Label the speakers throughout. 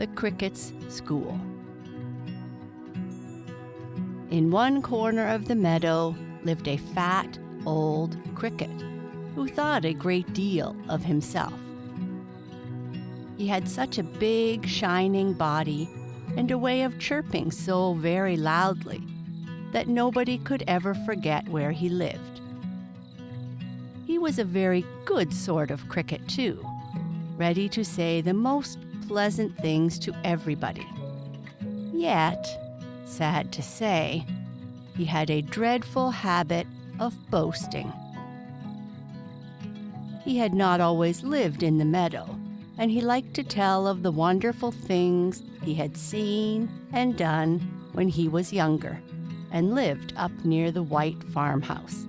Speaker 1: the Cricket's School. In one corner of the meadow lived a fat, old cricket who thought a great deal of himself. He had such a big, shining body and a way of chirping so very loudly that nobody could ever forget where he lived. He was a very good sort of cricket, too, ready to say the most pleasant things to everybody. Yet, sad to say, he had a dreadful habit of boasting. He had not always lived in the meadow, and he liked to tell of the wonderful things he had seen and done when he was younger and lived up near the white farmhouse.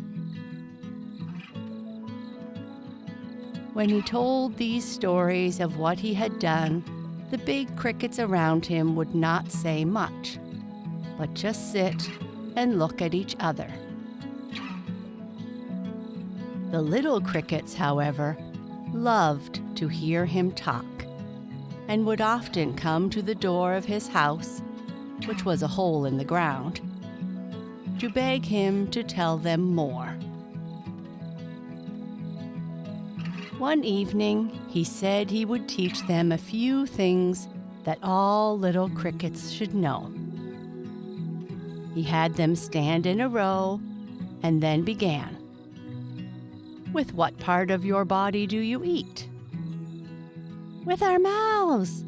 Speaker 1: When he told these stories of what he had done, the big crickets around him would not say much, but just sit and look at each other. The little crickets, however, loved to hear him talk, and would often come to the door of his house, which was a hole in the ground, to beg him to tell them more. One evening, he said he would teach them a few things that all little crickets should know. He had them stand in a row and then began. "With what part of your body do you eat?" "With our mouths,"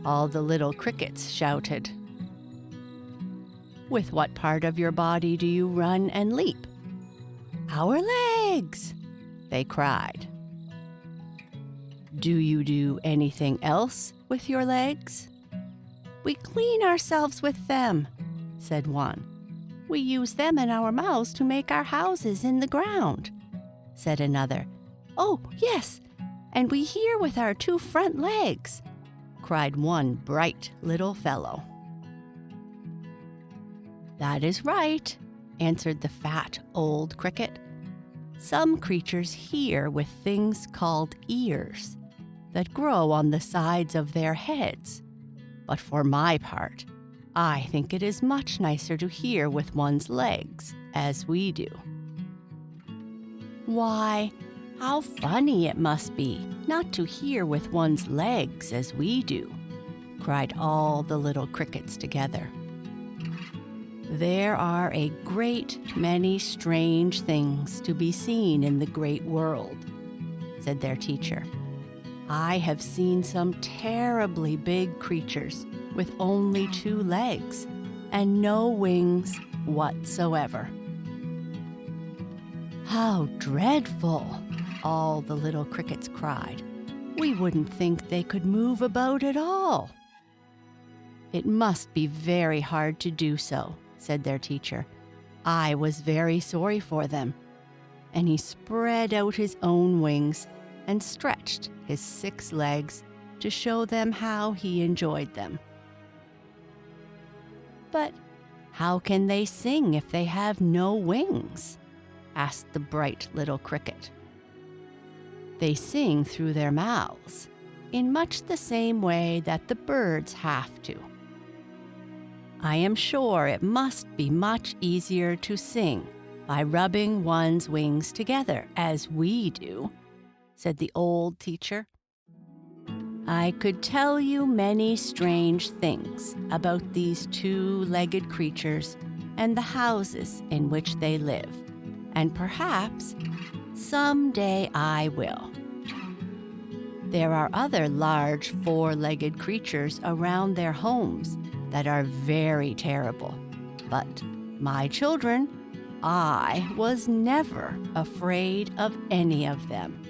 Speaker 1: all the little crickets shouted. "With what part of your body do you run and leap?" "Our legs," they cried. "Do you do anything else with your legs?" "We clean ourselves with them," said one. "We use them in our mouths to make our houses in the ground," said another. "Oh, yes, and we hear with our 2 front legs," cried one bright little fellow. "That is right," answered the fat old cricket. "Some creatures hear with things called ears that grow on the sides of their heads, but for my part, I think it is much nicer to hear with one's legs, as we do." "Why, how funny it must be not to hear with one's legs as we do," cried all the little crickets together. "There are a great many strange things to be seen in the great world," said their teacher. "I have seen some terribly big creatures with only 2 legs and no wings whatsoever." "How dreadful!" all the little crickets cried. "We wouldn't think they could move about at all." "It must be very hard to do so," said their teacher. "I was very sorry for them." And he spread out his own wings and stretched his 6 legs to show them how he enjoyed them. "But how can they sing if they have no wings?" asked the bright little cricket. "They sing through their mouths, in much the same way that the birds have to." "I am sure it must be much easier to sing by rubbing one's wings together, as we do," said the old teacher. "I could tell you many strange things about these 2-legged creatures and the houses in which they live, and perhaps some day I will. There are other large 4-legged creatures around their homes that are very terrible, but, my children, I was never afraid of any of them.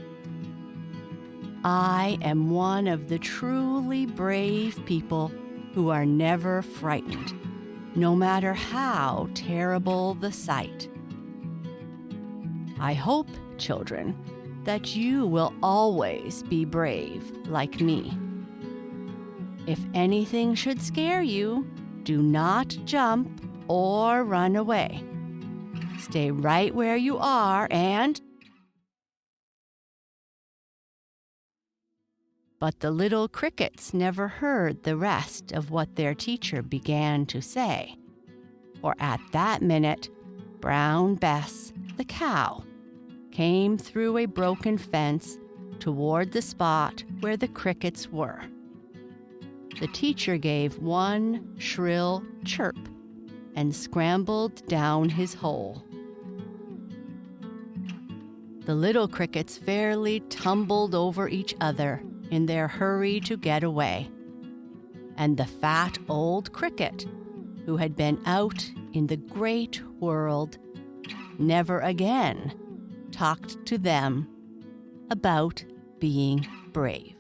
Speaker 1: I am one of the truly brave people who are never frightened, no matter how terrible the sight. I hope, children, that you will always be brave like me. If anything should scare you, do not jump or run away. Stay right where you are and..." But the little crickets never heard the rest of what their teacher began to say, for at that minute, Brown Bess, the cow, came through a broken fence toward the spot where the crickets were. The teacher gave one shrill chirp and scrambled down his hole. The little crickets fairly tumbled over each other in their hurry to get away, and the fat old cricket, who had been out in the great world, never again talked to them about being brave.